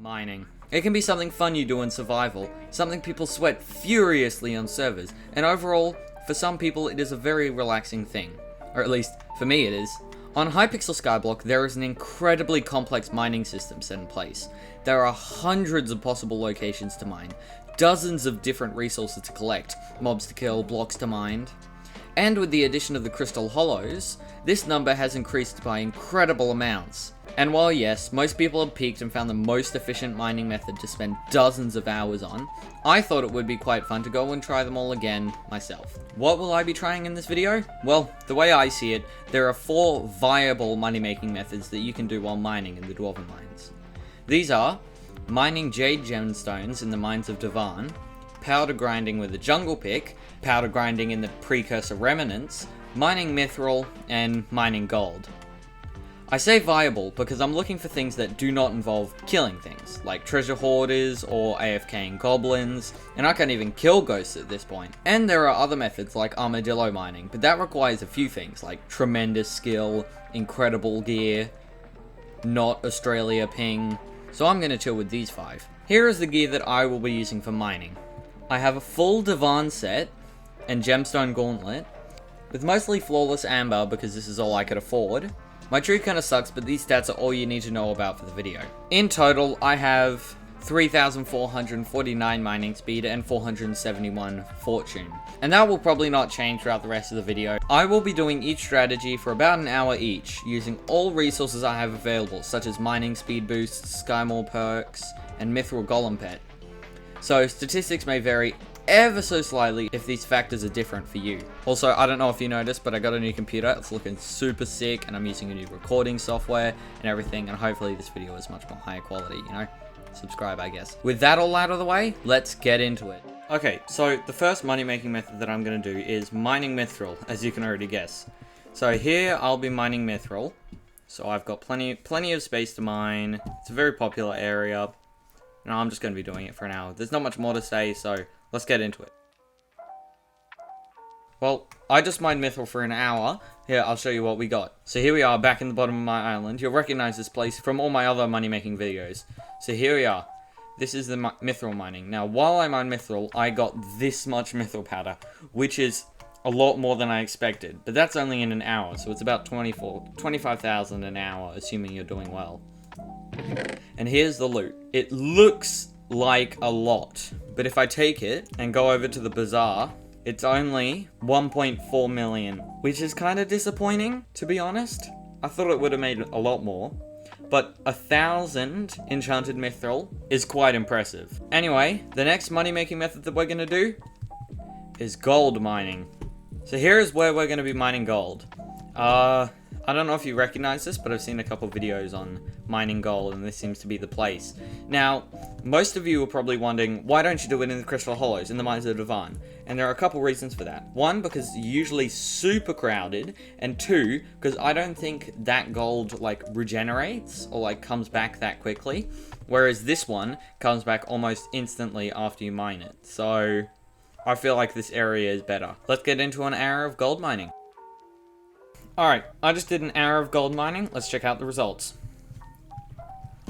Mining. It can be something fun you do in survival, something people sweat furiously on servers, and overall, for some people it is a very relaxing thing. Or at least, for me it is. On Hypixel Skyblock, there is an incredibly complex mining system set in place. There are hundreds of possible locations to mine, dozens of different resources to collect, mobs to kill, blocks to mine. And with the addition of the crystal hollows, this number has increased by incredible amounts. And while yes, most people have peaked and found the most efficient mining method to spend dozens of hours on, I thought it would be quite fun to go and try them all again myself. What will I be trying in this video? Well, the way I see it, there are 4 viable money-making methods that you can do while mining in the Dwarven mines. These are mining jade gemstones in the mines of Dwarven, powder grinding with a jungle pick, powder grinding in the precursor remnants, mining mithril, and mining gold. I say viable because I'm looking for things that do not involve killing things, like treasure hoarders or AFKing goblins, and I can't even kill ghosts at this point. And there are other methods like armadillo mining, but that requires a few things like tremendous skill, incredible gear, not Australia ping, so I'm going to chill with these 5. Here is the gear that I will be using for mining. I have a full Dwarven set and gemstone gauntlet, with mostly flawless amber because this is all I could afford. My tree kinda sucks, but these stats are all you need to know about for the video. In total, I have 3,449 mining speed and 471 fortune. And that will probably not change throughout the rest of the video. I will be doing each strategy for about an hour each, using all resources I have available, such as mining speed boosts, skymore perks, and mithril golem pet. So statistics may vary ever so slightly if these factors are different for you. Also, I don't know if you noticed, but I got a new computer. It's looking super sick, and I'm using a new recording software and everything, and hopefully this video is much more higher quality, you know? Subscribe, I guess. With that all out of the way, let's get into it. Okay, so the first money-making method that I'm going to do is mining mithril, as you can already guess. So here, I'll be mining mithril. So I've got plenty of space to mine. It's a very popular area. And I'm just going to be doing it for an hour. There's not much more to say, so let's get into it. Well, I just mined mithril for an hour. Here, I'll show you what we got. So here we are, back in the bottom of my island. You'll recognize this place from all my other money-making videos. So here we are. This is the mithril mining. Now, while I mine mithril, I got this much mithril powder, which is a lot more than I expected. But that's only in an hour, so it's about 25,000 an hour, assuming you're doing well. And here's the loot. It looks like a lot, but if I take it and go over to the bazaar, it's only 1.4 million, which is kind of disappointing, to be honest. I thought it would have made a lot more, but 1,000 enchanted mithril is quite impressive. Anyway, the next money-making method that we're going to do is gold mining. So here's where we're going to be mining gold. I don't know if you recognize this, but I've seen a couple videos on mining gold, and this seems to be the place. Now, most of you are probably wondering, why don't you do it in the crystal hollows, in the mines of Dwarven? And there are a couple reasons for that. 1, because it's usually super crowded, and 2, because I don't think that gold, like, regenerates, or, like, comes back that quickly, whereas this one comes back almost instantly after you mine it. So, I feel like this area is better. Let's get into an hour of gold mining. Alright, I just did an hour of gold mining. Let's check out the results.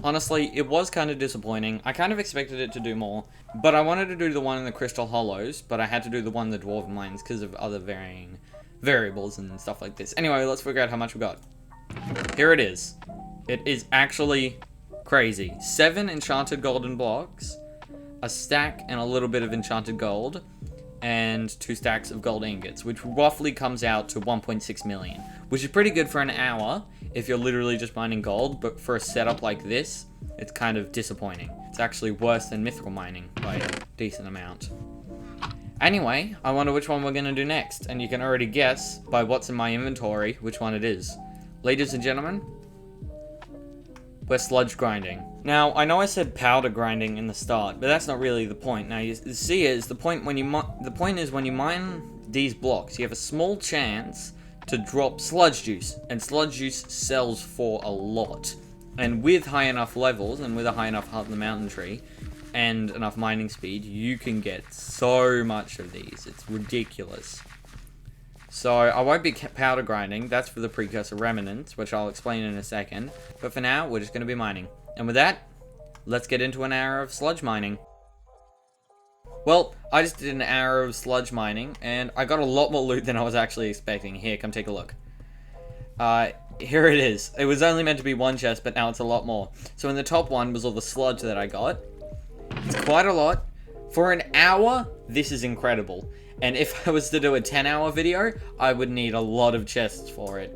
Honestly, it was kind of disappointing. I kind of expected it to do more, but I wanted to do the one in the crystal hollows, but I had to do the one in the dwarven mines because of other varying variables and stuff like this. Anyway, let's figure out how much we got. Here it is. It is actually crazy. 7 enchanted golden blocks, a stack and a little bit of enchanted gold, and 2 stacks of gold ingots, which roughly comes out to 1.6 million, which is pretty good for an hour if you're literally just mining gold, but for a setup like this, it's kind of disappointing. It's actually worse than mithril mining by a decent amount. Anyway, I wonder which one we're going to do next, and you can already guess by what's in my inventory which one it is. Ladies and gentlemen, we're sludge grinding. Now, I know I said powder grinding in the start, but that's not really the point. Now, you see, the point is when you mine these blocks, you have a small chance to drop sludge juice, and sludge juice sells for a lot. And with high enough levels, and with a high enough heart in the mountain tree, and enough mining speed, you can get so much of these. It's ridiculous. So I won't be powder grinding. That's for the precursor remnants, which I'll explain in a second. But for now, we're just going to be mining. And with that, let's get into an hour of sludge mining. Well, I just did an hour of sludge mining, and I got a lot more loot than I was actually expecting. Here, come take a look. Here it is. It was only meant to be one chest, but now it's a lot more. So in the top one was all the sludge that I got. It's quite a lot. For an hour, this is incredible. And if I was to do a 10-hour video, I would need a lot of chests for it.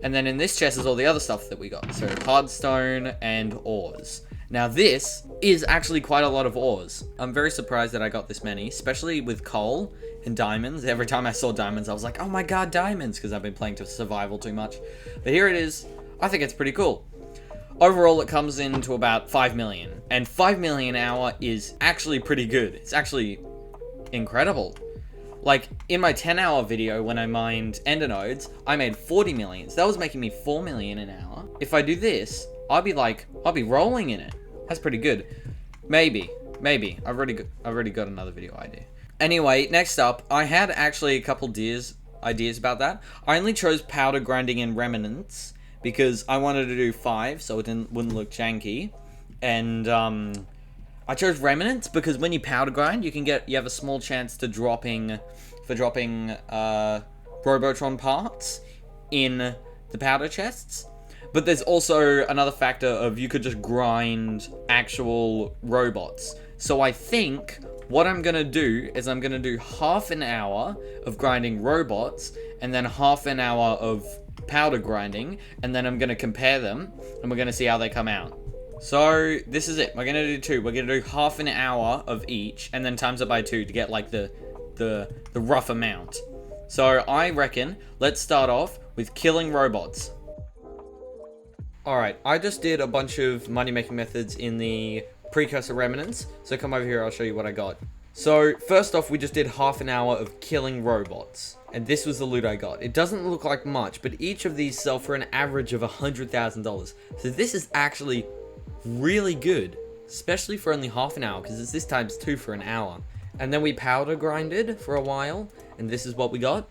And then in this chest is all the other stuff that we got. So hardstone and ores. Now this is actually quite a lot of ores. I'm very surprised that I got this many, especially with coal and diamonds. Every time I saw diamonds, I was like, oh my god, diamonds, because I've been playing to survival too much. But here it is. I think it's pretty cool. Overall, it comes into about 5 million. And 5 million an hour is actually pretty good. It's actually incredible. Like, in my 10-hour video, when I mined ender nodes, I made 40 million. So that was making me 4 million an hour. If I do this, I'll be rolling in it. That's pretty good. Maybe. I've already got another video idea. Anyway, next up, I had actually a couple ideas about that. I only chose powder grinding and remnants because I wanted to do 5, so it wouldn't look janky. And I chose remnants because when you powder grind, you have a small chance to dropping Robotron parts in the powder chests. But there's also another factor of you could just grind actual robots. So I think what I'm going to do is I'm going to do half an hour of grinding robots and then half an hour of powder grinding. And then I'm going to compare them and we're going to see how they come out. So this is it. We're going to do 2. We're going to do half an hour of each and then times it by 2 to get like the rough amount. So I reckon let's start off with killing robots. Alright, I just did a bunch of money-making methods in the precursor remnants, so come over here, I'll show you what I got. So, first off, we just did half an hour of killing robots, and this was the loot I got. It doesn't look like much, but each of these sell for an average of $100,000. So this is actually really good, especially for only half an hour, because it's this times 2 for an hour. And then we powder grinded for a while, and this is what we got.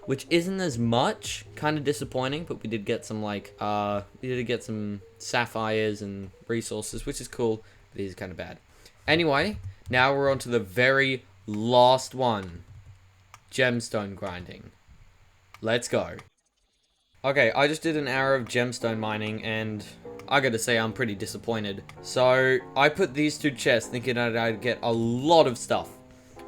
Which isn't as much, kind of disappointing, but we did get some some sapphires and resources, which is cool, but it is kind of bad. Anyway, now we're on to the very last one. Gemstone grinding. Let's go. Okay, I just did an hour of gemstone mining, and I gotta say I'm pretty disappointed. So, I put these 2 chests thinking that I'd get a lot of stuff.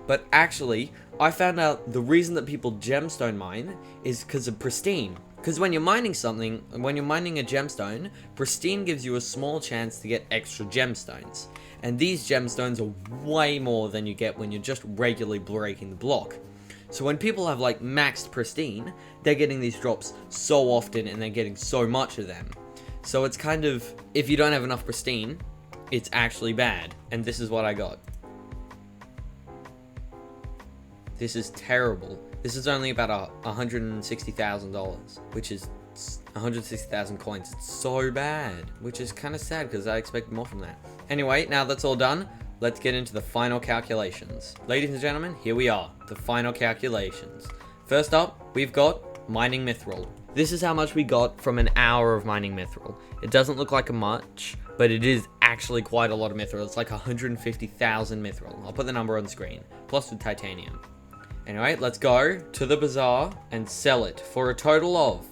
But actually, I found out the reason that people gemstone mine is because of pristine. Because when you're mining something, when you're mining a gemstone, pristine gives you a small chance to get extra gemstones. And these gemstones are way more than you get when you're just regularly breaking the block. So when people have like maxed pristine, they're getting these drops so often and they're getting so much of them. So it's kind of, if you don't have enough pristine, it's actually bad. And this is what I got. This is terrible. This is only about $160,000, which is 160,000 coins. It's so bad, which is kind of sad because I expected more from that. Anyway, now that's all done, let's get into the final calculations. Ladies and gentlemen, here we are, the final calculations. First up, we've got mining mithril. This is how much we got from an hour of mining mithril. It doesn't look like much, but it is actually quite a lot of mithril. It's like 150,000 mithril. I'll put the number on the screen, plus with titanium. Anyway, let's go to the bazaar and sell it for a total of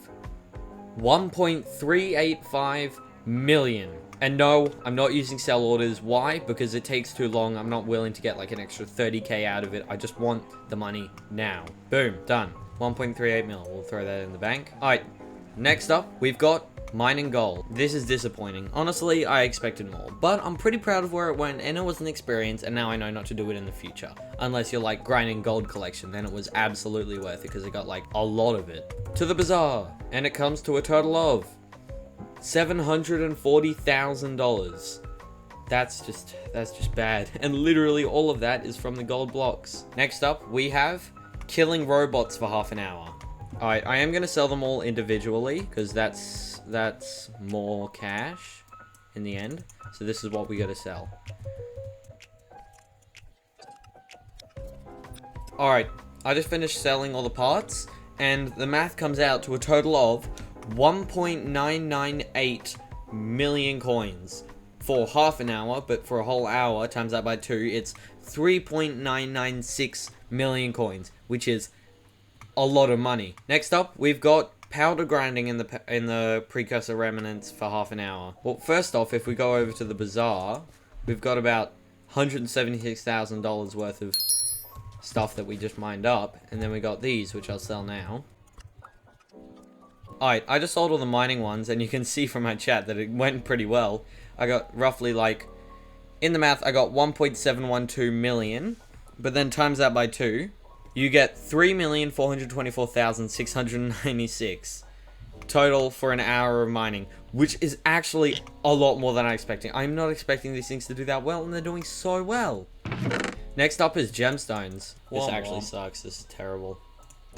1.385 million. And no, I'm not using sell orders. Why? Because it takes too long. I'm not willing to get like an extra 30k out of it. I just want the money now. Boom, done. 1.38 mil. We'll throw that in the bank. Alright, next up, we've got mining gold. This is disappointing. Honestly, I expected more, but I'm pretty proud of where it went, and it was an experience, and now I know not to do it in the future. Unless you're like grinding gold collection, then it was absolutely worth it because it got like a lot of it. To the bazaar, and it comes to a total of $740,000. That's just bad. And literally all of that is from the gold blocks. Next up, we have killing robots for half an hour. Alright, I am going to sell them all individually because that's more cash in the end. So this is what we got to sell. Alright, I just finished selling all the parts, and the math comes out to a total of 1.998 million coins for half an hour, but for a whole hour, times that by 2, it's 3.996 million coins, which is a lot of money. Next up, we've got powder grinding in the precursor remnants for half an hour. Well, first off, if we go over to the bazaar, we've got about $176,000 worth of stuff that we just mined up, and then we got these, which I'll sell now. Alright, I just sold all the mining ones, and you can see from my chat that it went pretty well. I got roughly, like, in the math, I got 1.712 million, but then times that by 2, you get 3,424,696 total for an hour of mining, which is actually a lot more than I'm expecting. I'm not expecting these things to do that well, and they're doing so well. Next up is gemstones. This actually sucks. This is terrible.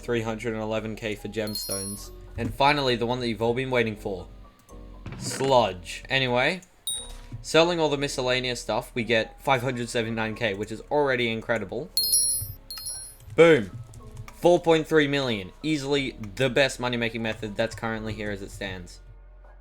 311k for gemstones. And finally, the one that you've all been waiting for. Sludge. Anyway, selling all the miscellaneous stuff, we get 579k, which is already incredible. Boom. 4.3 million. Easily the best money-making method that's currently here as it stands.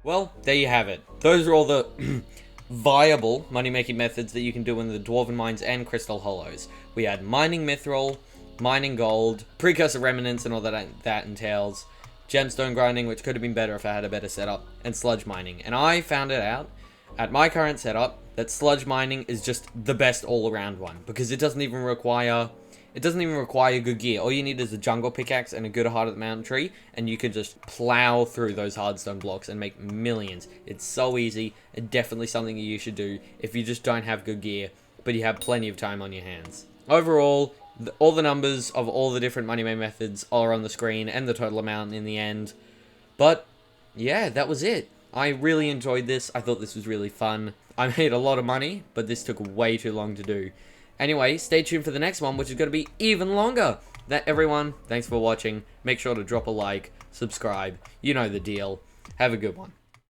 Well, there you have it. Those are all the viable money-making methods that you can do in the Dwarven mines and Crystal Hollows. We had mining mithril, mining gold, precursor remnants and all that entails, gemstone grinding, which could have been better if I had a better setup, and sludge mining. And I found it out at my current setup that sludge mining is just the best all-around one, because it doesn't even require good gear. All you need is a jungle pickaxe and a good heart of the mountain tree, and you can just plow through those hardstone blocks and make millions. It's so easy, and definitely something that you should do if you just don't have good gear, but you have plenty of time on your hands. Overall, all the numbers of all the different money making methods are on the screen, and the total amount in the end. But yeah, that was it. I really enjoyed this. I thought this was really fun. I made a lot of money, but this took way too long to do. Anyway, stay tuned for the next one, which is going to be even longer. Everyone, thanks for watching. Make sure to drop a like, subscribe. You know the deal. Have a good one.